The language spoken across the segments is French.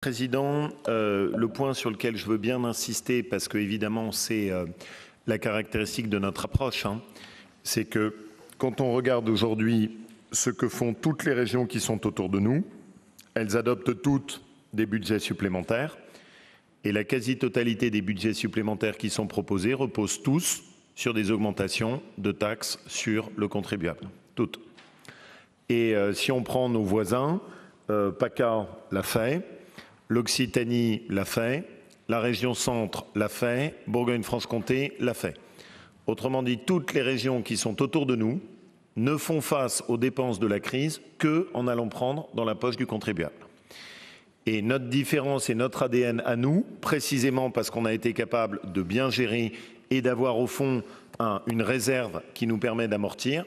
Président, le point sur lequel je veux bien insister, parce que évidemment c'est la caractéristique de notre approche, c'est que quand on regarde aujourd'hui ce que font toutes les régions qui sont autour de nous, elles adoptent toutes des budgets supplémentaires et la quasi-totalité des budgets supplémentaires qui sont proposés reposent tous sur des augmentations de taxes sur le contribuable, toutes. Et si on prend nos voisins, PACA l'a fait, l'Occitanie l'a fait, la région Centre l'a fait, Bourgogne-Franche-Comté l'a fait. Autrement dit, toutes les régions qui sont autour de nous ne font face aux dépenses de la crise qu'en allant prendre dans la poche du contribuable. Et notre différence et notre ADN à nous, précisément parce qu'on a été capable de bien gérer et d'avoir au fond une réserve qui nous permet d'amortir,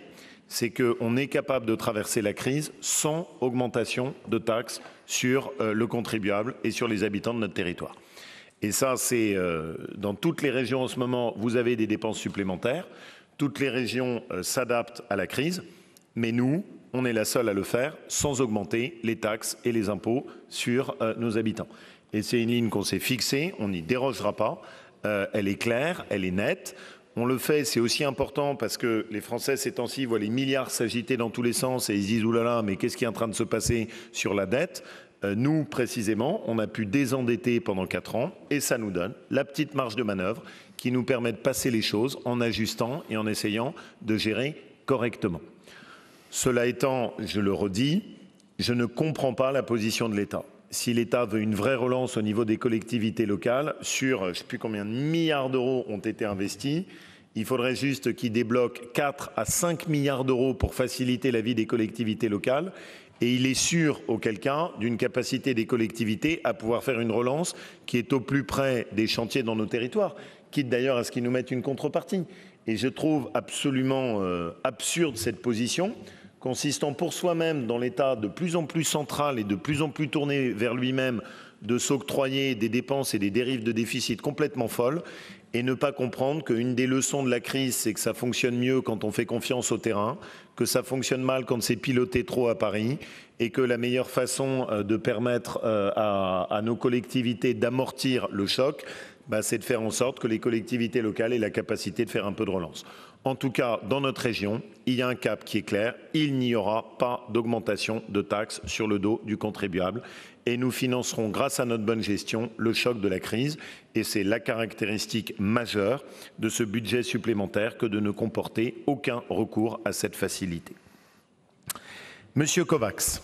c'est qu'on est capable de traverser la crise sans augmentation de taxes sur le contribuable et sur les habitants de notre territoire. Et ça, c'est dans toutes les régions en ce moment, vous avez des dépenses supplémentaires. Toutes les régions s'adaptent à la crise, mais nous, on est la seule à le faire sans augmenter les taxes et les impôts sur nos habitants. Et c'est une ligne qu'on s'est fixée, on n'y dérogera pas, elle est claire, elle est nette. On le fait, c'est aussi important parce que les Français ces temps-ci voient les milliards s'agiter dans tous les sens et ils se disent « oulala, mais qu'est-ce qui est en train de se passer sur la dette ?» Nous, précisément, on a pu désendetter pendant 4 ans et ça nous donne la petite marge de manœuvre qui nous permet de passer les choses en ajustant et en essayant de gérer correctement. Cela étant, je le redis, je ne comprends pas la position de l'État. Si l'État veut une vraie relance au niveau des collectivités locales, sur je ne sais plus combien de milliards d'euros ont été investis, il faudrait juste qu'il débloque 4 à 5 milliards d'euros pour faciliter la vie des collectivités locales. Et il est sûr, auquel cas, d'une capacité des collectivités à pouvoir faire une relance qui est au plus près des chantiers dans nos territoires, quitte d'ailleurs à ce qu'ils nous mettent une contrepartie. Et je trouve absolument absurde cette position, consistant pour soi-même dans l'État de plus en plus central et de plus en plus tourné vers lui-même de s'octroyer des dépenses et des dérives de déficit complètement folles et ne pas comprendre qu'une des leçons de la crise, c'est que ça fonctionne mieux quand on fait confiance au terrain, que ça fonctionne mal quand c'est piloté trop à Paris et que la meilleure façon de permettre à nos collectivités d'amortir le choc, c'est de faire en sorte que les collectivités locales aient la capacité de faire un peu de relance. En tout cas, dans notre région, il y a un cap qui est clair, il n'y aura pas d'augmentation de taxes sur le dos du contribuable et nous financerons, grâce à notre bonne gestion, le choc de la crise et c'est la caractéristique majeure de ce budget supplémentaire que de ne comporter aucun recours à cette facilité. Monsieur Kovacs.